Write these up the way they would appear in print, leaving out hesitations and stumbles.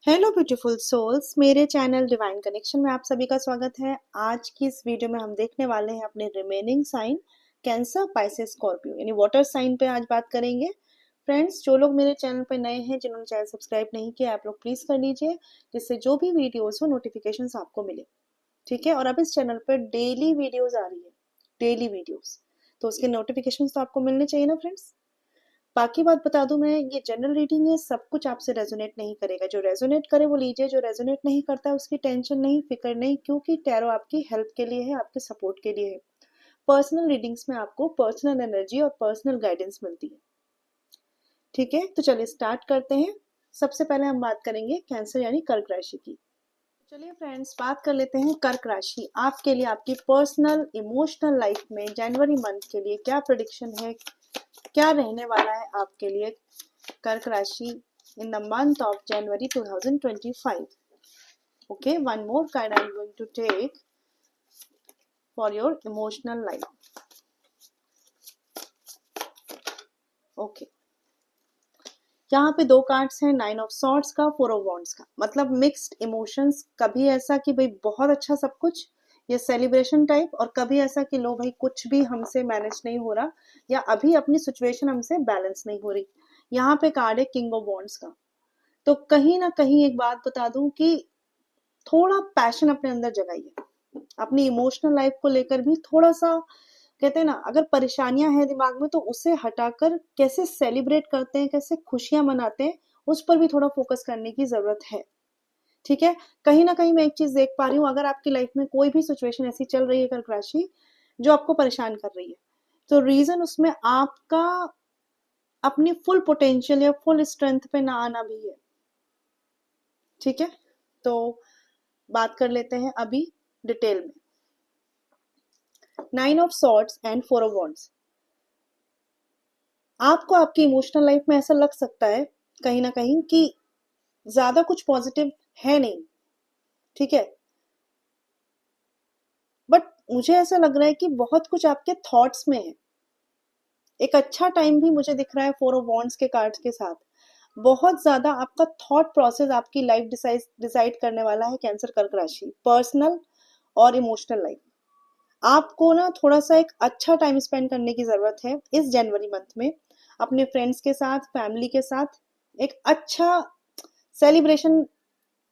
Hello beautiful souls, मेरे channel divine connection में आप सभी का स्वागत है। आज की इस वीडियो में हम देखने वाले हैं अपने remaining sign Cancer, Pisces, Scorpio यानी वाटर साइन पे आज बात करेंगे। फ्रेंड्स, जो लोग मेरे चैनल पे नए हैं, जिन्होंने चैनल सब्सक्राइब नहीं किया, आप लोग प्लीज कर लीजिए, जिससे जो भी वीडियोस हो नोटिफिकेशन आपको मिले। ठीक है। और अब इस चैनल पर डेली वीडियोज आ रही है, डेली वीडियोज, तो उसके नोटिफिकेशन तो आपको मिलने चाहिए ना फ्रेंड्स। बाकी बात बता दूं, मैं ये जनरल रीडिंग है, सब कुछ आपसे रेजोनेट नहीं करेगा। जो रेजोनेट करे वो लीजिए, जो रेजोनेट नहीं करता है उसकी टेंशन नहीं, फिक्र नहीं, क्योंकि टैरो आपकी हेल्प के लिए है, आपके सपोर्ट के लिए है। पर्सनल रीडिंग्स में आपको पर्सनल एनर्जी और पर्सनल गाइडेंस मिलती है। ठीक है, तो चलिए स्टार्ट करते हैं। सबसे पहले हम बात करेंगे कैंसर यानी कर्क राशि की। चलिए फ्रेंड्स, बात कर लेते हैं कर्क राशि आपके लिए, आपकी पर्सनल इमोशनल लाइफ में जनवरी मंथ के लिए क्या प्रेडिक्शन है, क्या रहने वाला है आपके लिए कर्क राशि in the month of January 2025. Okay, one more card I'm going to take for your emotional life. Okay, यहाँ पे दो कार्ड्स हैं, 9 ऑफ सॉर्ड्स का, 4 ऑफ वॉन्ड्स का। मतलब मिक्स्ड इमोशंस, कभी ऐसा कि भाई बहुत अच्छा सब कुछ, ये सेलिब्रेशन टाइप, और कभी ऐसा कि लो भाई कुछ भी हमसे मैनेज नहीं हो रहा, या अभी अपनी सिचुएशन हमसे बैलेंस नहीं हो रही। यहाँ पे कार्ड है किंग ऑफ वॉन्ड्स का। तो कहीं ना कहीं एक बात बता दूं कि थोड़ा पैशन अपने अंदर जगाइए, अपनी इमोशनल लाइफ को लेकर भी थोड़ा सा, कहते हैं ना, अगर परेशानियां हैं दिमाग में तो उसे हटाकर कैसे सेलिब्रेट करते हैं, कैसे खुशियां मनाते हैं, उस पर भी थोड़ा फोकस करने की जरूरत है। ठीक है। कहीं ना कहीं मैं एक चीज देख पा रही हूँ, अगर आपकी लाइफ में कोई भी सिचुएशन ऐसी चल रही है कर्क राशि जो आपको परेशान कर रही है, तो रीजन उसमें आपका अपनी फुल पोटेंशियल या फुल स्ट्रेंथ पे ना आना भी है। ठीक है, तो बात कर लेते हैं अभी डिटेल में। 9 of swords and 4 of wands. आपको आपकी इमोशनल लाइफ में ऐसा लग सकता है कहीं ना कहीं कि ज्यादा कुछ पॉजिटिव है नहीं। ठीक है, बट मुझे ऐसा लग रहा है कि बहुत कुछ आपके थॉट्स में है। एक अच्छा टाइम भी मुझे दिख रहा है 4 ऑफ वॉन्ड्स के कार्ड्स के साथ। बहुत ज्यादा आपका थॉट प्रोसेस आपकी लाइफ डिसाइड करने वाला है कैंसर कर्क राशि, पर्सनल और इमोशनल लाइफ। आपको ना थोड़ा सा एक अच्छा टाइम स्पेंड करने की जरूरत है इस जनवरी मंथ में, अपने फ्रेंड्स के साथ, फैमिली के साथ एक अच्छा सेलिब्रेशन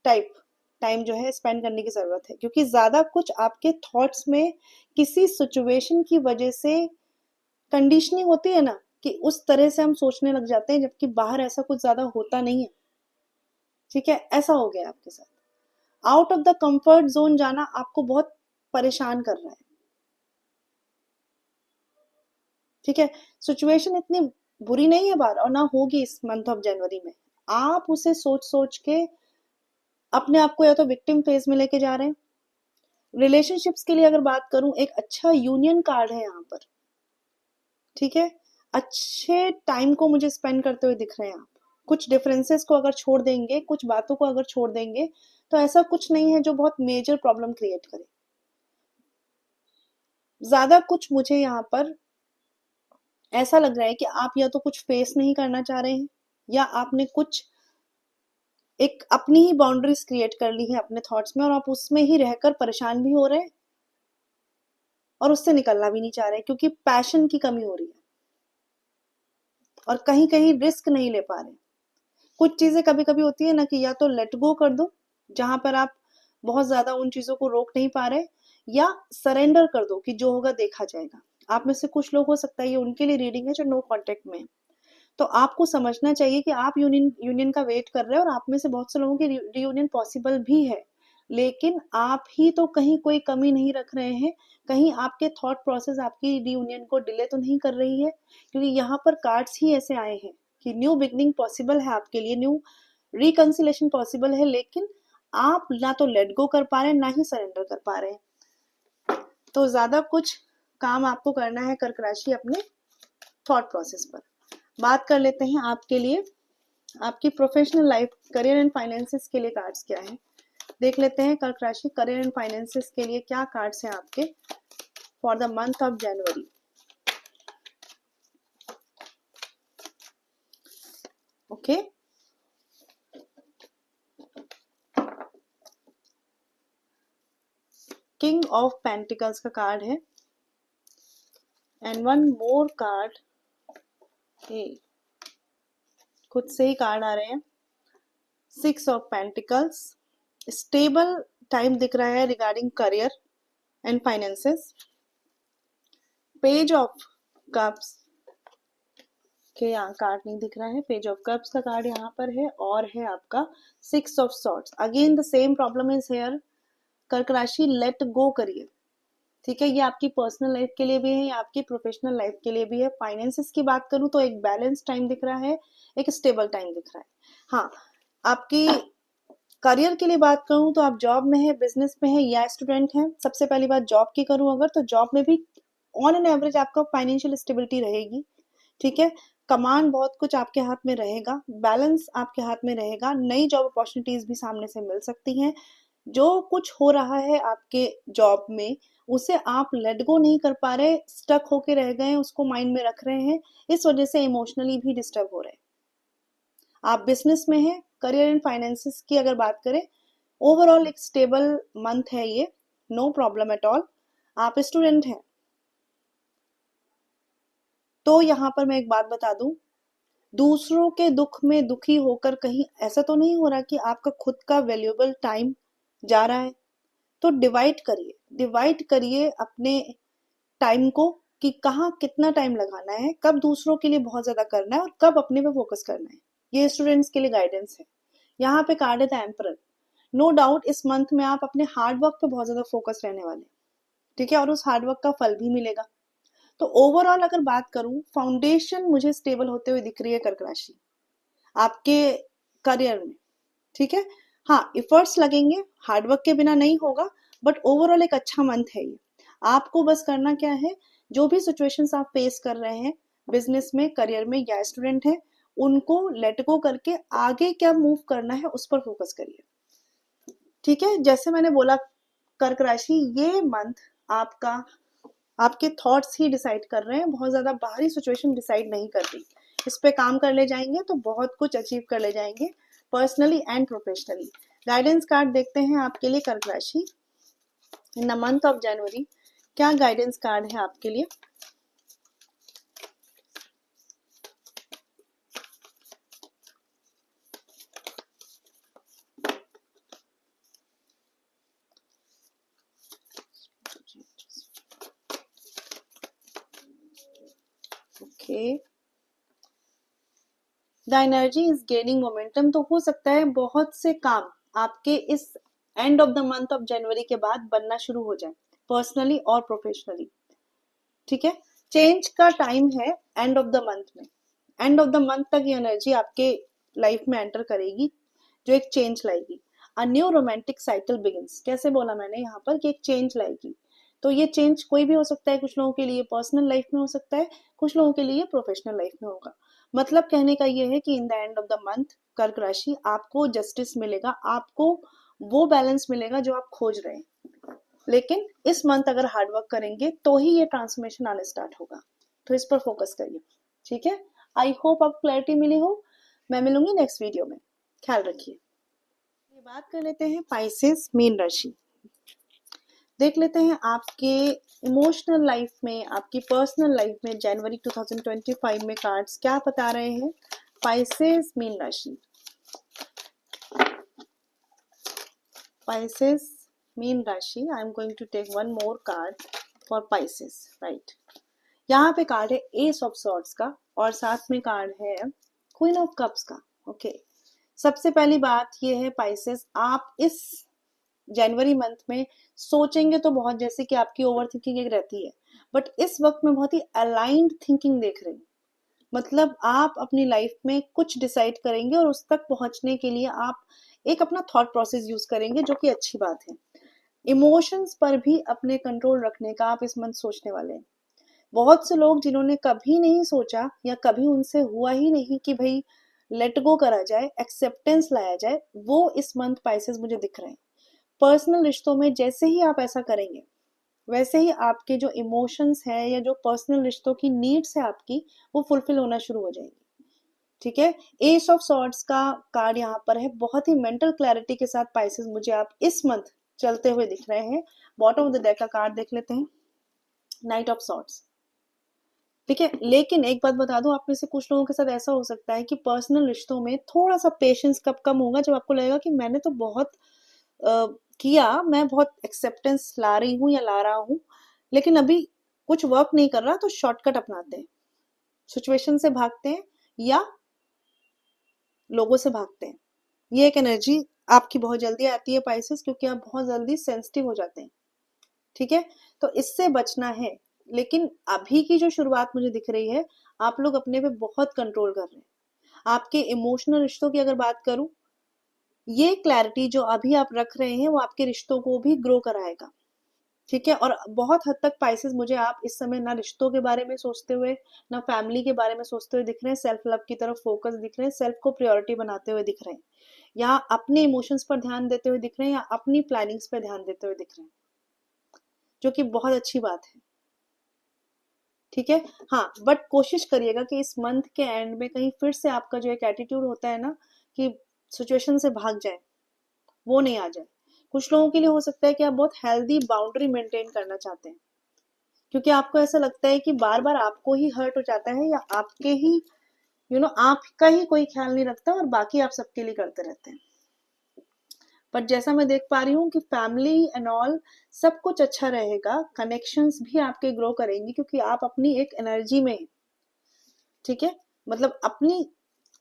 टाइप टाइम जो है स्पेंड करने की जरूरत है, क्योंकि ज्यादा कुछ आपके थॉट्स में किसी सिचुएशन की वजह से कंडीशनिंग होती है ना, कि उस तरह से हम सोचने लग जाते हैं, जबकि बाहर ऐसा कुछ ज्यादा होता नहीं है। ठीक है, ऐसा हो गया आपके साथ। Out of the comfort zone जाना आपको बहुत परेशान कर रहा है। ठीक है, सिचुएशन इतनी बुरी नहीं है बाहर, और ना होगी इस मंथ ऑफ जनवरी में। आप उसे सोच सोच के अपने आप को या तो विक्टिम फेज में लेके जा रहे हैं। रिलेशनशिप्स के लिए अगर बात करूं, एक अच्छा यूनियन कार्ड है यहाँ पर। ठीक है, अच्छे टाइम को मुझे स्पेंड करते हुए दिख रहे हैं आप। कुछ डिफरेंसेस को अगर छोड़ देंगे, कुछ बातों को अगर छोड़ देंगे, तो ऐसा कुछ नहीं है जो बहुत मेजर प्रॉब्लम क्रिएट करे। ज्यादा कुछ मुझे यहाँ पर ऐसा लग रहा है कि आप या तो कुछ फेस नहीं करना चाह रहे हैं, या आपने कुछ एक अपनी ही बाउंड्रीज क्रिएट कर ली है अपने थॉट्स में, और आप उसमें ही रहकर परेशान भी हो रहे हैं और उससे निकलना भी नहीं चाह रहे, क्योंकि पैशन की कमी हो रही है और कहीं कहीं रिस्क नहीं ले पा रहे। कुछ चीजें कभी कभी होती है ना, कि या तो लेट गो कर दो जहां पर आप बहुत ज्यादा उन चीजों को रोक नहीं पा रहे, या सरेंडर कर दो कि जो होगा देखा जाएगा। आप में से कुछ लोग, हो सकता है ये उनके लिए रीडिंग है जो नो कांटेक्ट में है। तो आपको समझना चाहिए कि आप यूनियन यूनियन का वेट कर रहे हैं, और आप में से बहुत से लोगों की रियूनियन पॉसिबल भी है, लेकिन आप ही तो कहीं कोई कमी नहीं रख रहे हैं। कहीं आपके थॉट प्रोसेस आपकी रियूनियन को डिले तो नहीं कर रही है, क्योंकि यहाँ पर कार्ड्स ही ऐसे आए हैं कि न्यू बिगनिंग पॉसिबल है आपके लिए, न्यू रिकंसिलेशन पॉसिबल है, लेकिन आप ना तो लेट गो कर पा रहे हैं, ना ही सरेंडर कर पा रहे हैं। तो ज्यादा कुछ काम आपको करना है कर्क राशि अपने थॉट प्रोसेस पर। बात कर लेते हैं आपके लिए आपकी professional life, career and finances के लिए कार्ड्स क्या है, देख लेते हैं। कर्क राशि करियर एंड फाइनेंसेस के लिए क्या कार्ड्स हैं आपके for the month of January. Okay, king of pentacles का कार्ड है एंड वन मोर कार्ड, खुद से ही कार्ड आ रहे हैं, 6 ऑफ पेंटिकल्स, स्टेबल टाइम दिख रहा है regarding career and finances, page of cups के यहाँ कार्ड नहीं दिख रहा है, पेज ऑफ कप्स का कार्ड यहाँ पर है, और है आपका 6 of swords. Again the same problem is here, कर्क राशि लेट गो करिए, ठीक है, ये आपकी पर्सनल लाइफ के लिए भी है, ये आपकी प्रोफेशनल लाइफ के लिए भी है। फाइनेंसेस की बात करूं तो एक बैलेंस टाइम दिख रहा है, एक स्टेबल टाइम दिख रहा है। हाँ, आपकी करियर के लिए बात करूं तो आप जॉब में है, बिजनेस में है या स्टूडेंट हैं। सबसे पहली बात जॉब की करूं अगर, तो जॉब में भी ऑन एन एवरेज आपका फाइनेंशियल स्टेबिलिटी रहेगी, ठीक है, कमांड बहुत कुछ आपके हाथ में रहेगा, बैलेंस आपके हाथ में रहेगा, नई जॉब अपॉर्चुनिटीज भी सामने से मिल सकती हैं। जो कुछ हो रहा है आपके जॉब में उसे आप लेट गो नहीं कर पा रहे, स्टक होके रह गए, उसको माइंड में रख रहे हैं, इस वजह से इमोशनली भी डिस्टर्ब हो रहे हैं। आप बिजनेस में हैं, करियर एंड फाइनेंसेस की अगर बात करें, ओवरऑल एक स्टेबल मंथ है ये, नो प्रॉब्लम एट ऑल। आप स्टूडेंट हैं तो यहाँ पर मैं एक बात बता दूं, दूसरों के दुख में दुखी होकर कहीं ऐसा तो नहीं हो रहा कि आपका खुद का वैल्यूएबल टाइम जा रहा है, तो डिवाइड करिए अपने टाइम को कि कहाँ कितना टाइम लगाना है, कब दूसरों के लिए बहुत ज्यादा करना है और कब अपने पे फोकस करना है। ये स्टूडेंट्स के लिए गाइडेंस है। यहाँ पे कार्ड है द एम्परर। नो डाउट इस मंथ में आप अपने हार्ड वर्क पे बहुत ज्यादा फोकस रहने वाले, ठीक है, और उस हार्ड वर्क का फल भी मिलेगा। तो ओवरऑल अगर बात करूं, फाउंडेशन मुझे स्टेबल होते हुए दिख रही है कर्क राशि आपके करियर में, ठीक है। हाँ, इफर्ट्स लगेंगे, हार्डवर्क के बिना नहीं होगा, बट ओवरऑल एक अच्छा मंथ है ये। आपको बस करना क्या है, जो भी सिचुएशंस आप फेस कर रहे हैं बिजनेस में, करियर में या स्टूडेंट है, उनको लेट गो करके आगे क्या मूव करना है उस पर फोकस करिए, ठीक है। जैसे मैंने बोला कर्क राशि, ये मंथ आपका आपके थॉट्स ही डिसाइड कर रहे हैं, बहुत ज्यादा बाहरी सिचुएशन डिसाइड नहीं कर रही। इस पे काम कर ले जाएंगे तो बहुत कुछ अचीव कर ले जाएंगे, personally and professionally. Guidance card देखते हैं आपके लिए कर्क राशि इन द मंथ ऑफ जनवरी, क्या गाइडेंस कार्ड है आपके लिए। Okay, the energy is gaining momentum, तो हो सकता है बहुत से काम आपके इस and of the month of जनवरी के बाद बनना शुरू हो जाए, पर्सनली और प्रोफेशनली, ठीक है। चेंज का टाइम है एंड ऑफ द मंथ में, एंड ऑफ द मंथ तक ये एनर्जी आपके लाइफ में एंटर करेगी, जो एक चेंज लाएगी। A new romantic cycle begins, कैसे बोला मैंने यहाँ पर कि एक चेंज लाएगी, तो ये चेंज कोई भी हो सकता है, कुछ लोगों के लिए पर्सनल लाइफ में हो सकता है, कुछ लोगों के लिए प्रोफेशनल लाइफ में होगा। मतलब कहने का ये है कि in the end of the month कर्क राशि आपको जस्टिस मिलेगा, आपको वो बैलेंस मिलेगा जो आप खोज रहे हैं। लेकिन इस मंथ अगर हार्डवर्क करेंगे तो ही ये ट्रांसफॉर्मेशन आने स्टार्ट होगा, तो इस पर फोकस करिए, ठीक है। आई होप आपको क्लैरिटी मिली हो। मैं मिलूंगी नेक्स्ट वीडियो में, ख्याल रखिए। ये बात कर लेते हैं पाइसेस मीन राशि, देख लेते हैं आपके इमोशनल लाइफ में, आपकी पर्सनल लाइफ में जनवरी 2025 में कार्ड्स क्या बता रहे हैं। पाइसेस मीन राशि, पाइसेस मीन राशि, I am going to take one more card for Pisces, right. यहाँ पे कार्ड है एस ऑफ सॉर्ड्स का और साथ में कार्ड है क्वीन ऑफ कप्स का, ओके। सबसे पहली बात ये है पाइसेस, आप इस जनवरी मंथ में सोचेंगे तो बहुत, जैसे कि आपकी ओवर थिंकिंग एक रहती है, बट इस वक्त में बहुत ही अलाइंड थिंकिंग देख रही हूँ। मतलब आप अपनी लाइफ में कुछ डिसाइड करेंगे और उस तक पहुंचने के लिए आप एक अपना थॉट प्रोसेस यूज करेंगे, जो कि अच्छी बात है। इमोशंस पर भी अपने कंट्रोल रखने का आप इस मंथ सोचने वाले हैं। बहुत से लोग जिन्होंने कभी नहीं सोचा या कभी उनसे हुआ ही नहीं कि भाई लेट गो करा जाए, एक्सेप्टेंस लाया जाए, वो इस मंथ पाइसेस मुझे दिख रहे हैं। पर्सनल रिश्तों में जैसे ही आप ऐसा करेंगे, वैसे ही आपके जो इमोशंस है या जो पर्सनल रिश्तों की नीड्स है आपकी, वो फुलफिल होना शुरू हो जाएंगी, ठीक है। एस ऑफ सॉर्ड्स का कार्ड यहाँ पर है, बहुत ही मेंटल क्लैरिटी के साथ पाइसेस मुझे आप इस मंथ चलते हुए दिख रहे हैं। बॉटम ऑफ द डेक का कार्ड देख लेते हैं, नाइट ऑफ सॉर्ड्स। ठीक है, लेकिन एक बात बता दूं, आप में से कुछ लोगों के साथ ऐसा हो सकता है कि पर्सनल रिश्तों में थोड़ा सा पेशेंस कब कम होगा, जब आपको लगेगा कि मैंने तो बहुत किया, मैं बहुत एक्सेप्टेंस ला रही हूँ या ला रहा हूँ, लेकिन अभी कुछ वर्क नहीं कर रहा, तो शॉर्टकट अपनाते हैं, सिचुएशन से भागते हैं या लोगों से भागते हैं। ये एक एनर्जी आपकी बहुत जल्दी आती है पाइसेस, क्योंकि आप बहुत जल्दी सेंसिटिव हो जाते हैं। ठीक है, तो इससे बचना है। लेकिन अभी की जो शुरुआत मुझे दिख रही है, आप लोग अपने पे बहुत कंट्रोल कर रहे हैं। आपके इमोशनल रिश्तों की अगर बात करूं, ये क्लैरिटी जो अभी आप रख रहे हैं वो आपके रिश्तों को भी ग्रो कराएगा। ठीक है, और बहुत हद तक पाइसेस मुझे आप इस समय ना रिश्तों के बारे में सोचते हुए, ना फैमिली के बारे में सोचते हुए दिख रहे हैं, सेल्फ लव की तरफ फोकस दिख रहे हैं, सेल्फ को प्रायोरिटी बनाते हुए दिख रहे हैं, या अपने इमोशंस पर ध्यान देते हुए दिख रहे हैं, या अपनी प्लानिंग्स पर ध्यान देते हुए दिख रहे हैं, जो कि बहुत अच्छी बात है। ठीक है, हाँ, बट कोशिश करिएगा कि इस मंथ के एंड में कहीं फिर से आपका जो एक एटीट्यूड होता है ना, कि सिचुएशन से भाग जाए, वो नहीं आ जाए। कुछ लोगों के लिए हो सकता है कि आप बहुत हेल्दी बाउंड्री मेंटेन करना चाहते हैं, क्योंकि आपको ऐसा लगता है कि बार बार आपको ही हर्ट हो जाता है, या आपके ही आपका ही कोई ख्याल नहीं रखता और बाकी आप सबके लिए करते रहते हैं। पर जैसा मैं देख पा रही हूँ कि फैमिली एंड ऑल सब कुछ अच्छा रहेगा, कनेक्शंस भी आपके ग्रो करेंगे, क्योंकि आप अपनी एक एनर्जी में, ठीक है, मतलब अपनी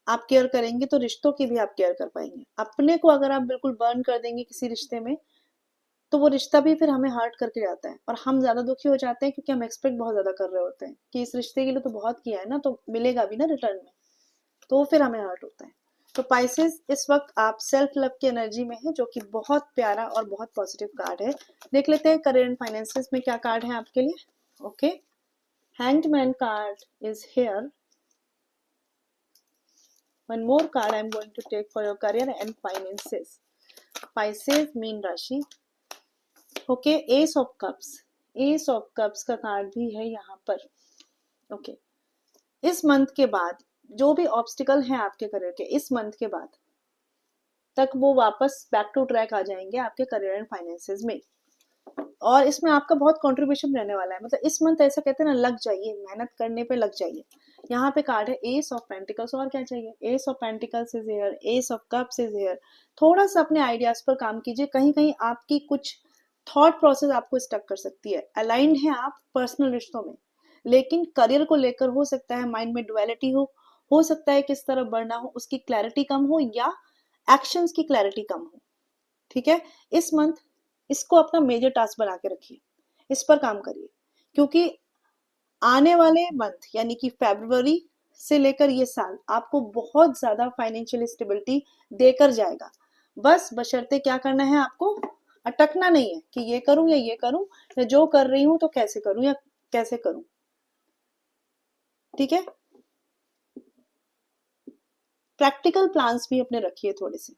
आप केयर करेंगे तो रिश्तों की भी आप केयर कर पाएंगे। अपने को अगर आप बिल्कुल बर्न कर देंगे किसी रिश्ते में, तो वो रिश्ता भी फिर हमें हर्ट करके जाता है, और हम ज्यादा दुखी हो जाते हैं, क्योंकि हम एक्सपेक्ट बहुत ज्यादा कर रहे होते हैं कि इस रिश्ते के लिए तो बहुत किया है ना, तो मिलेगा भी ना रिटर्न में, तो वो फिर हमें हर्ट होता है। तो पाइसेस, इस वक्त आप सेल्फ लव की एनर्जी में है, जो कि बहुत प्यारा और बहुत पॉजिटिव कार्ड है। देख लेते हैं करियर एंड फाइनेंसेस में क्या कार्ड है आपके लिए। Okay, hanged man card is here. One more card I'm going to take for your career and finances. Pisces, मीन राशि। Okay, ace of cups, ace of cups का कार्ड भी है यहाँ पर। ओके, इस मंथ के बाद जो भी ऑब्स्टिकल है आपके करियर के, इस मंथ के बाद तक वो वापस बैक टू ट्रैक आ जाएंगे आपके करियर एंड फाइनेंसेस में, और इसमें आपका बहुत कंट्रीब्यूशन रहने वाला है। मतलब इस मंथ ऐसा कहते हैं ना, लग जाइए, मेहनत करने पे लग जाइए। यहाँ पे कार्ड है एस ऑफ पेंटिकल्स, और क्या चाहिए, S of pentacles is here, S of cups is here. थोड़ा सा अपने आइडियाज पर काम कीजिए, कहीं कहीं आपकी कुछ थॉट प्रोसेस आपको स्टक कर सकती है। अलाइंड है आप पर्सनल रिश्तों में, लेकिन करियर को लेकर हो सकता है माइंड में डुअलिटी हो सकता है किस तरफ बढ़ना हो उसकी क्लैरिटी कम हो, या एक्शंस की क्लैरिटी कम हो। ठीक है, इस मंथ इसको अपना मेजर टास्क बना के रखिए, इस पर काम करिए, क्योंकि आने वाले मंथ यानी कि फरवरी से लेकर ये साल आपको बहुत ज्यादा फाइनेंशियल स्टेबिलिटी देकर जाएगा। बस बशर्ते क्या करना है, आपको अटकना नहीं है कि ये करूं या ये करूं, या जो कर रही हूं तो कैसे करूं या कैसे करूं। ठीक है, प्रैक्टिकल प्लान्स भी अपने रखिए थोड़े से,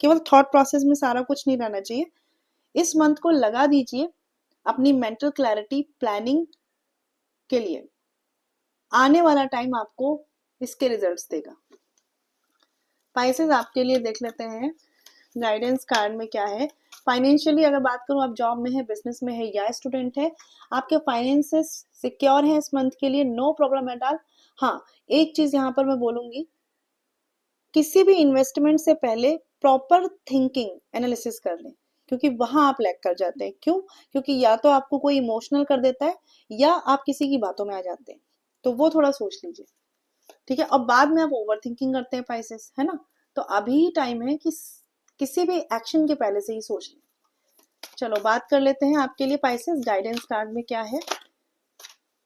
केवल थॉट प्रोसेस में सारा कुछ नहीं रहना चाहिए। इस मंथ को लगा दीजिए अपनी मेंटल क्लैरिटी प्लानिंग के लिए, आने वाला टाइम आपको इसके रिजल्ट्स देगा। पाइसेस, आपके लिए देख लेते हैं गाइडेंस कार्ड में क्या है। फाइनेंशियली अगर बात करूं, आप जॉब में है, बिजनेस में है या स्टूडेंट है, आपके फाइनेंसेस सिक्योर हैं इस मंथ के लिए, नो प्रॉब्लम एट ऑल। हाँ, एक चीज यहाँ पर मैं बोलूंगी, किसी भी इन्वेस्टमेंट से पहले प्रॉपर थिंकिंग एनालिसिस कर लें, क्योंकि वहां आप लैग कर जाते हैं। क्यों? क्योंकि या तो आपको कोई इमोशनल कर देता है, या आप किसी की बातों में आ जाते हैं, तो वो थोड़ा सोच लीजिए। ठीक है, और बाद में आप ओवर थिंकिंग करते हैं पाइसेस, है ना, तो अभी टाइम है कि किसी भी एक्शन के पहले से ही सोच लें। चलो बात कर लेते हैं आपके लिए पाइसेस गाइडेंस कार्ड में क्या है।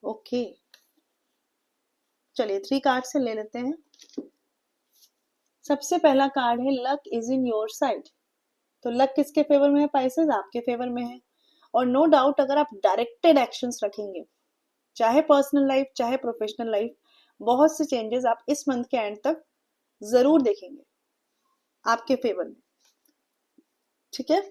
ओके, चलिए 3 कार्ड से ले लेते हैं। सबसे पहला कार्ड है luck is in your side. तो लक किसके फेवर में है पाइसेस? आपके फेवर में है। और नो डाउट अगर आप डायरेक्टेड एक्शंस रखेंगे, चाहे पर्सनल लाइफ चाहे प्रोफेशनल लाइफ, बहुत से चेंजेस आप इस मंथ के एंड तक जरूर देखेंगे आपके फेवर में। ठीक है,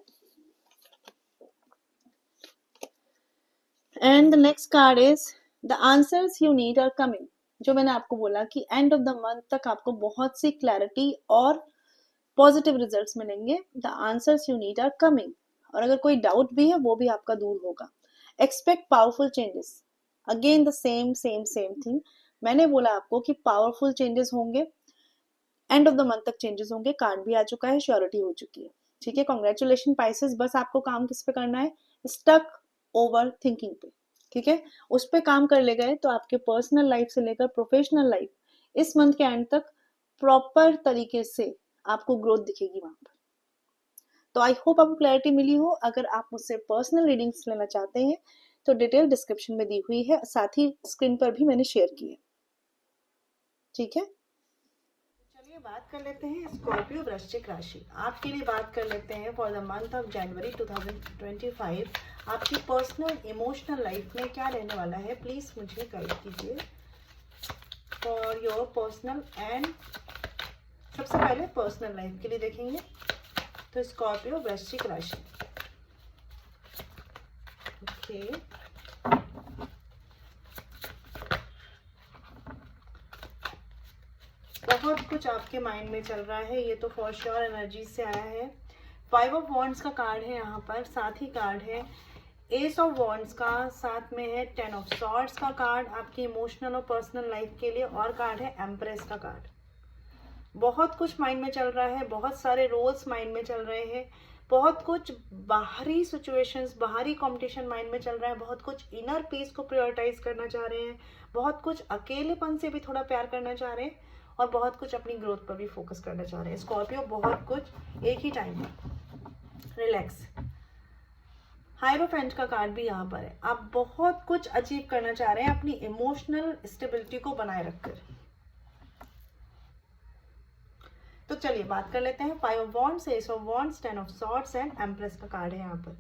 and the next card is the answers you need are coming. जो मैंने आपको बोला कि एंड ऑफ द मंथ तक आपको बहुत सी क्लैरिटी और पॉजिटिव रिजल्ट्स मिलेंगे। The answers you need are coming. और अगर कोई डाउट भी है वो भी आपका दूर होगा। Expect powerful changes, again the same same same thing. मैंने बोला आपको कि पावरफुल चेंजेस होंगे, एंड ऑफ द मंथ तक चेंजेस होंगे, कार्ड भी आ चुका है, श्योरिटी हो चुकी है। ठीक है, कॉन्ग्रेचुलेशन पाइसेस। बस आपको काम किस पे करना है, स्टक ओवर थिंकिंग पे। ठीक है, उस पे काम कर ले गए तो आपके पर्सनल लाइफ से लेकर प्रोफेशनल लाइफ इस मंथ के एंड तक प्रॉपर तरीके से आपको ग्रोथ दिखेगी वहां पर। तो आई होप आपको क्लैरिटी मिली हो। अगर आप मुझसे पर्सनल रीडिंग्स लेना चाहते हैं तो डिटेल डिस्क्रिप्शन में दी हुई है, साथ ही स्क्रीन पर भी मैंने शेयर की है। ठीक है, चलिए बात कर लेते हैं स्कॉर्पियो वृश्चिक राशि। आपके लिए बात कर लेते हैं फॉर द मंथ ऑफ जनवरी 2025। आपकी पर्सनल इमोशनल लाइफ में क्या रहने वाला है, प्लीज मुझे गाइड कीजिए फॉर योर पर्सनल एंड सबसे पहले पर्सनल लाइफ के लिए देखेंगे तो स्कॉर्पियो वृश्चिक राशि। ओके, बहुत कुछ आपके माइंड में चल रहा है, ये तो फॉर श्योर एनर्जी से आया है। 5 ऑफ वॉन्ड्स का कार्ड है यहाँ पर, साथ ही कार्ड है एस ऑफ वॉन्ड्स का, साथ में है 10 ऑफ सॉर्ड्स का कार्ड आपकी इमोशनल और पर्सनल लाइफ के लिए, और कार्ड है एम्प्रेस का कार्ड। बहुत कुछ माइंड में चल रहा है, बहुत सारे रोल्स माइंड में चल रहे हैं, बहुत कुछ बाहरी सिचुएशंस, बाहरी कंपटीशन माइंड में चल रहा है, बहुत कुछ इनर पीस को प्रायोरिटाइज करना चाह रहे हैं, बहुत कुछ अकेलेपन से भी थोड़ा प्यार करना चाह रहे हैं, और बहुत कुछ अपनी ग्रोथ पर भी फोकस करना चाह रहे हैं। स्कॉर्पियो बहुत कुछ एक ही टाइम पर। रिलैक्स, हायरोफेंट का कार्ड भी यहाँ पर है। आप बहुत कुछ अचीव करना चाह रहे हैं अपनी इमोशनल स्टेबिलिटी को बनाए रखकर। तो चलिए बात कर लेते हैं 5 of wands, S of wands, 10 of swords and empress का कार्ड है यहाँ पर।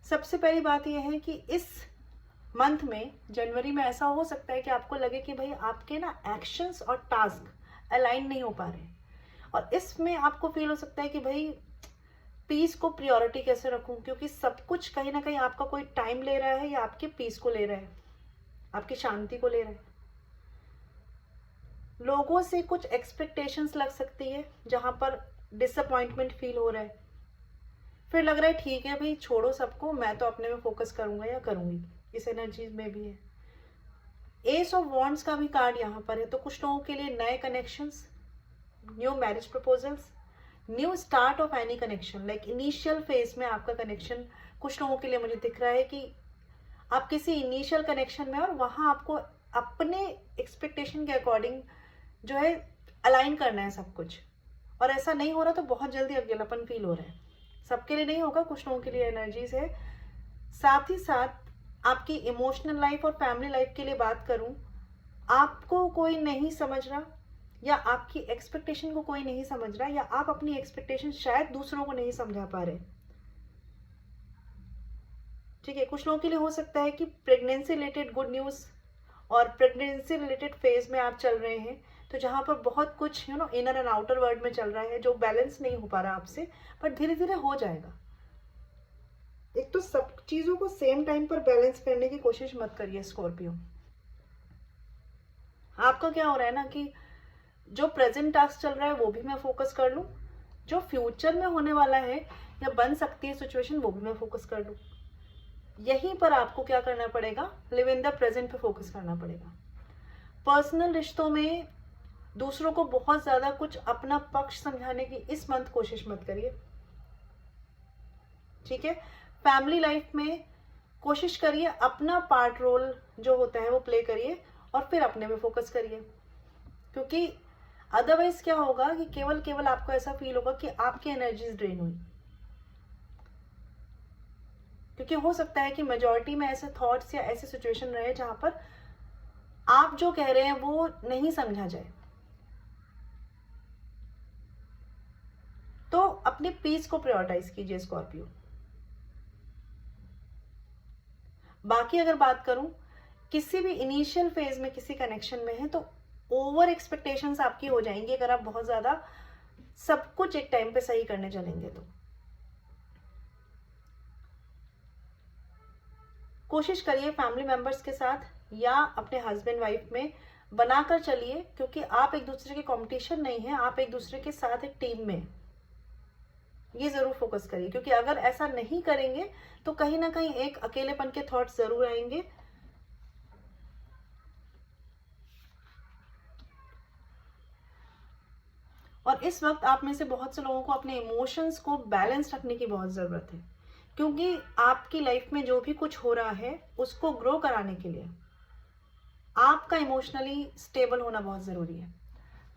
सबसे पहली बात यह है कि इस मंथ में, जनवरी में, ऐसा हो सकता है कि आपको लगे कि भाई आपके ना एक्शंस और टास्क अलाइन नहीं हो पा रहे, और इसमें आपको फील हो सकता है कि भाई पीस को प्रायोरिटी कैसे रखूं, क्योंकि सब कुछ कहीं ना कहीं आपका कोई टाइम ले रहा है या आपके पीस को ले रहा है, आपकी शांति को ले रहा है। लोगों से कुछ एक्सपेक्टेशंस लग सकती है जहां पर डिसअपॉइंटमेंट फील हो रहा है, फिर लग रहा है ठीक है भाई छोड़ो सबको, मैं तो अपने में फोकस करूंगा या करूंगी, इस एनर्जी में भी है। एस ऑफ वॉन्ड्स का भी कार्ड यहाँ पर है, तो कुछ लोगों के लिए नए connections, new marriage proposals, new start of any connection, like initial phase में आपका कनेक्शन कुछ लोगों के लिए मुझे दिख रहा है कि आप किसी इनिशियल कनेक्शन में, और वहां आपको अपने एक्सपेक्टेशन के अकॉर्डिंग जो है अलाइन करना है सब कुछ, और ऐसा नहीं हो रहा तो बहुत जल्दी अकेलापन फील हो रहा है। सबके लिए नहीं होगा, कुछ लोगों के लिए एनर्जीज है। साथ ही साथ आपकी इमोशनल लाइफ और फैमिली लाइफ के लिए बात करूं, आपको कोई नहीं समझ रहा, या आपकी एक्सपेक्टेशन को कोई नहीं समझ रहा, या आप अपनी एक्सपेक्टेशन शायद दूसरों को नहीं समझा पा रहे। ठीक है, कुछ लोगों के लिए हो सकता है कि प्रेगनेंसी रिलेटेड गुड न्यूज और प्रेगनेंसी रिलेटेड फेज में आप चल रहे हैं, तो जहां पर बहुत कुछ इनर एंड आउटर वर्ल्ड में चल रहा है जो बैलेंस नहीं हो पा रहा आपसे, बट धीरे धीरे हो जाएगा। एक तो सब चीजों को सेम टाइम पर बैलेंस करने की कोशिश मत करिए स्कॉर्पियो। आपका क्या हो रहा है ना कि जो प्रेजेंट टास्क चल रहा है वो भी मैं फोकस कर लूं, जो फ्यूचर में होने वाला है या बन सकती है सिचुएशन वो भी मैं फोकस कर लूं। यहीं पर आपको क्या करना पड़ेगा, लिव इन द प्रेजेंट पे फोकस करना पड़ेगा। पर्सनल रिश्तों में दूसरों को बहुत ज्यादा कुछ अपना पक्ष समझाने की इस मंथ कोशिश मत करिए। ठीक है, फैमिली लाइफ में कोशिश करिए अपना पार्ट रोल जो होता है वो प्ले करिए, और फिर अपने में फोकस करिए, क्योंकि अदरवाइज क्या होगा कि केवल केवल आपको ऐसा फील होगा कि आपकी एनर्जीज ड्रेन हुई, क्योंकि हो सकता है कि मेजॉरिटी में ऐसे थॉट्स या ऐसे सिचुएशन रहे जहां पर आप जो कह रहे हैं वो नहीं समझा जाए। तो अपने पीस को प्रायोरिटाइज कीजिए स्कॉर्पियो। बाकी अगर बात करूं, किसी भी इनिशियल फेज में किसी कनेक्शन में है तो ओवर एक्सपेक्टेशंस आपकी हो जाएंगी अगर आप बहुत ज्यादा सब कुछ एक टाइम पे सही करने चलेंगे। तो कोशिश करिए फैमिली मेंबर्स के साथ या अपने हस्बैंड वाइफ में बनाकर चलिए, क्योंकि आप एक दूसरे के कंपटीशन नहीं है, आप एक दूसरे के साथ एक टीम में। ये ज़रूर फोकस करिए, क्योंकि अगर ऐसा नहीं करेंगे तो कहीं ना कहीं एक अकेलेपन के थॉट्स ज़रूर आएंगे। और इस वक्त आप में से बहुत से लोगों को अपने इमोशंस को बैलेंस रखने की बहुत ज़रूरत है, क्योंकि आपकी लाइफ में जो भी कुछ हो रहा है उसको ग्रो कराने के लिए आपका इमोशनली स्टेबल होना बहुत ज़रूरी है।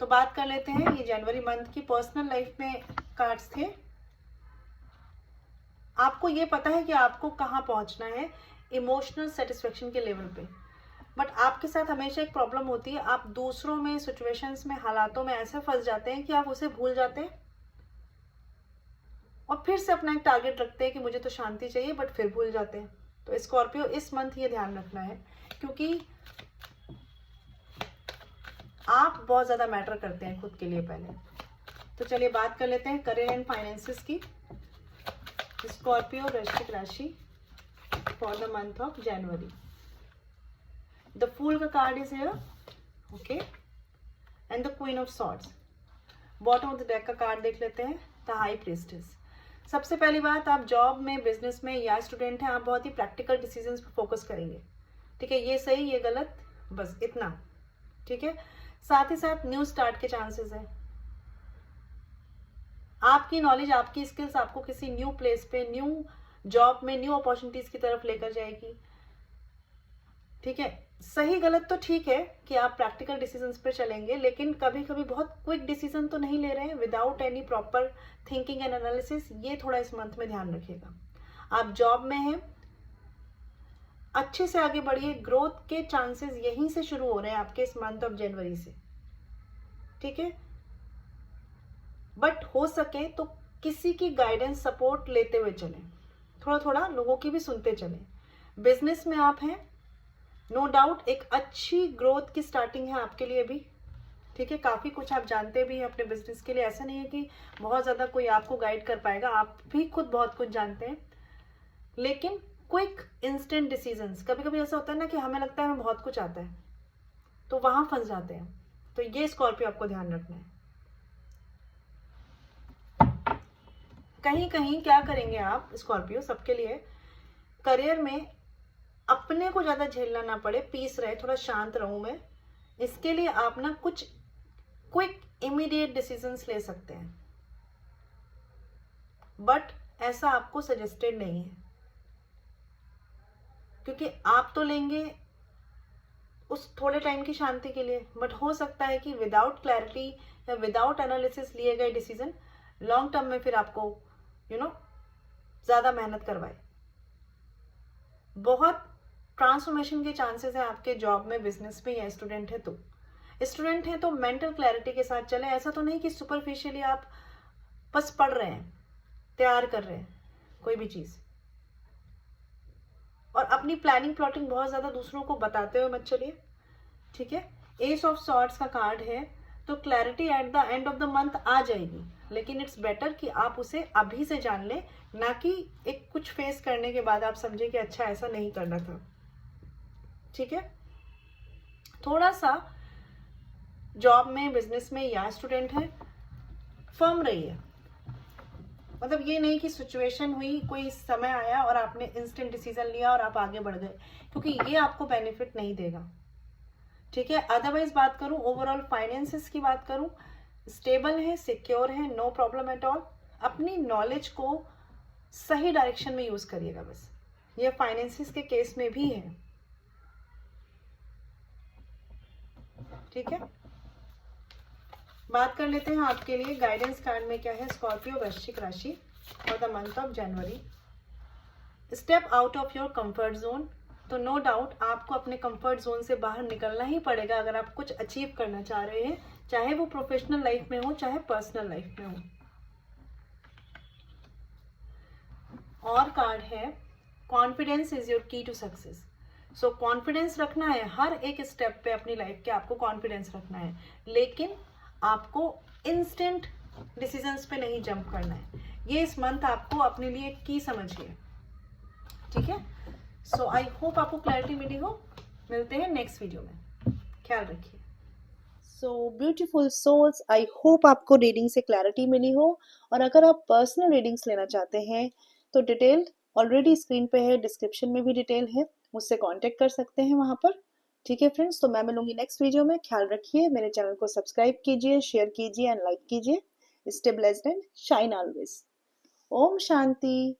तो बात कर लेते हैं, ये जनवरी मंथ की पर्सनल लाइफ में कार्ड्स थे। आपको ये पता है कि आपको कहाँ पहुँचना है इमोशनल सेटिस्फेक्शन के लेवल पे, बट आपके साथ हमेशा एक प्रॉब्लम होती है, आप दूसरों में, सिचुएशंस में, हालातों में ऐसे फंस जाते हैं कि आप उसे भूल जाते हैं और फिर से अपना एक टारगेट रखते हैं कि मुझे तो शांति चाहिए, बट फिर भूल जाते हैं। तो स्कॉर्पियो इस मंथ ये ध्यान रखना है, क्योंकि आप बहुत ज़्यादा मैटर करते हैं खुद के लिए पहले। तो चलिए बात कर लेते हैं करियर एंड फाइनेंसेस की। स्कॉर्पियो वृश्चिक राशि for the month of January. The fool का card is here, okay, and the queen of swords. Bottom of the deck का कार्ड देख लेते हैं, द हाई प्रीस्टेस। सबसे पहली बात, आप जॉब में, बिजनेस में या स्टूडेंट हैं, आप बहुत ही प्रैक्टिकल डिसीजंस पर फोकस करेंगे, ठीक है, ये सही ये गलत, बस इतना, ठीक है। साथ ही साथ न्यू स्टार्ट के चांसेस हैं। आपकी नॉलेज, आपकी स्किल्स आपको किसी न्यू प्लेस पे, न्यू जॉब में, न्यू अपॉर्चुनिटीज की तरफ लेकर जाएगी, ठीक है। सही गलत तो ठीक है कि आप प्रैक्टिकल डिसीजंस पे चलेंगे, लेकिन कभी कभी बहुत क्विक डिसीजन तो नहीं ले रहे हैं without any proper thinking and analysis, ये थोड़ा इस मंथ में ध्यान रखिएगा। आप जॉब में हैं, अच्छे से आगे बढ़िए, ग्रोथ के चांसेस यहीं से शुरू हो रहे हैं आपके इस मंथ ऑफ जनवरी से, ठीक है। बट हो सके तो किसी की गाइडेंस, सपोर्ट लेते हुए चलें, थोड़ा थोड़ा लोगों की भी सुनते चलें। बिजनेस में आप हैं, नो डाउट एक अच्छी ग्रोथ की स्टार्टिंग है आपके लिए भी, ठीक है। काफ़ी कुछ आप जानते भी हैं अपने बिजनेस के लिए, ऐसा नहीं है कि बहुत ज़्यादा कोई आपको गाइड कर पाएगा, आप भी खुद बहुत कुछ जानते हैं। लेकिन क्विक इंस्टेंट डिसीजंस, कभी कभी ऐसा होता है ना कि हमें लगता है हमें बहुत कुछ आता है, तो वहाँ फंस जाते हैं। तो ये स्कॉर्पियो आपको ध्यान रखना है। कहीं कहीं क्या करेंगे आप स्कॉर्पियो, सबके लिए करियर में अपने को ज़्यादा झेलना ना पड़े, पीस रहे, थोड़ा शांत रहूं मैं, इसके लिए आप ना कुछ क्विक इमीडिएट डिसीजंस ले सकते हैं, बट ऐसा आपको सजेस्टेड नहीं है, क्योंकि आप तो लेंगे उस थोड़े टाइम की शांति के लिए, बट हो सकता है कि विदाउट क्लैरिटी या विदाउट एनालिसिस लिए गए डिसीजन लॉन्ग टर्म में फिर आपको ज़्यादा मेहनत करवाए। बहुत ट्रांसफॉर्मेशन के चांसेस हैं आपके जॉब में, बिजनेस में, या स्टूडेंट है तो मेंटल क्लैरिटी के साथ चले। ऐसा तो नहीं कि सुपरफिशियली आप बस पढ़ रहे हैं, तैयार कर रहे हैं कोई भी चीज़, और अपनी प्लानिंग प्लॉटिंग बहुत ज़्यादा दूसरों को बताते हुए मत चलिए, ठीक है। एस ऑफ सॉर्ड्स का कार्ड है, तो clarity at the end of the month आ जाएगी, लेकिन इट्स बेटर कि आप उसे अभी से जान लें, ना कि एक कुछ फेस करने के बाद आप समझे कि अच्छा ऐसा नहीं करना था, ठीक है। थोड़ा सा जॉब में, बिजनेस में या स्टूडेंट है, फर्म रहिए। मतलब ये नहीं कि सिचुएशन हुई, कोई समय आया और आपने इंस्टेंट डिसीजन लिया और आप आगे बढ़ गए, क्योंकि ये आपको बेनिफिट नहीं देगा, ठीक है। अदरवाइज बात करूं, ओवरऑल फाइनेंसेस की बात करूं, स्टेबल है, सिक्योर है, नो प्रॉब्लम एट ऑल। अपनी नॉलेज को सही डायरेक्शन में यूज करिएगा, बस ये फाइनेंसेस के केस में भी है, ठीक है। बात कर लेते हैं आपके लिए गाइडेंस कार्ड में क्या है स्कॉर्पियो वृश्चिक राशि for the month of January. Step out of your comfort zone. तो नो डाउट आपको अपने कंफर्ट जोन से बाहर निकलना ही पड़ेगा अगर आप कुछ अचीव करना चाह रहे हैं, चाहे वो प्रोफेशनल लाइफ में हो, चाहे पर्सनल लाइफ में हो। और कार्ड है कॉन्फिडेंस इज योर की टू सक्सेस। सो कॉन्फिडेंस रखना है हर एक स्टेप पे अपनी लाइफ के, आपको कॉन्फिडेंस रखना है, लेकिन आपको इंस्टेंट डिसीजंस पे नहीं जंप करना है। ये इस मंथ आपको अपने लिए की समझिए, ठीक है। सो आई होप आपको क्लैरिटी मिली हो। मिलते हैं नेक्स्ट वीडियो में, ख्याल रखिए। So beautiful souls, I hope आपको रीडिंग से क्लैरिटी मिली हो। और अगर आप पर्सनल रीडिंग्स लेना चाहते हैं तो डिटेल ऑलरेडी स्क्रीन पे है, डिस्क्रिप्शन में भी डिटेल है, मुझसे कांटेक्ट कर सकते हैं वहां पर। ठीक है फ्रेंड्स, तो मैं मिलूंगी नेक्स्ट वीडियो में। ख्याल रखिए, मेरे चैनल को सब्सक्राइब कीजिए, शेयर कीजिए एंड लाइक कीजिए। Stay blessed and shine always. ओम शांति।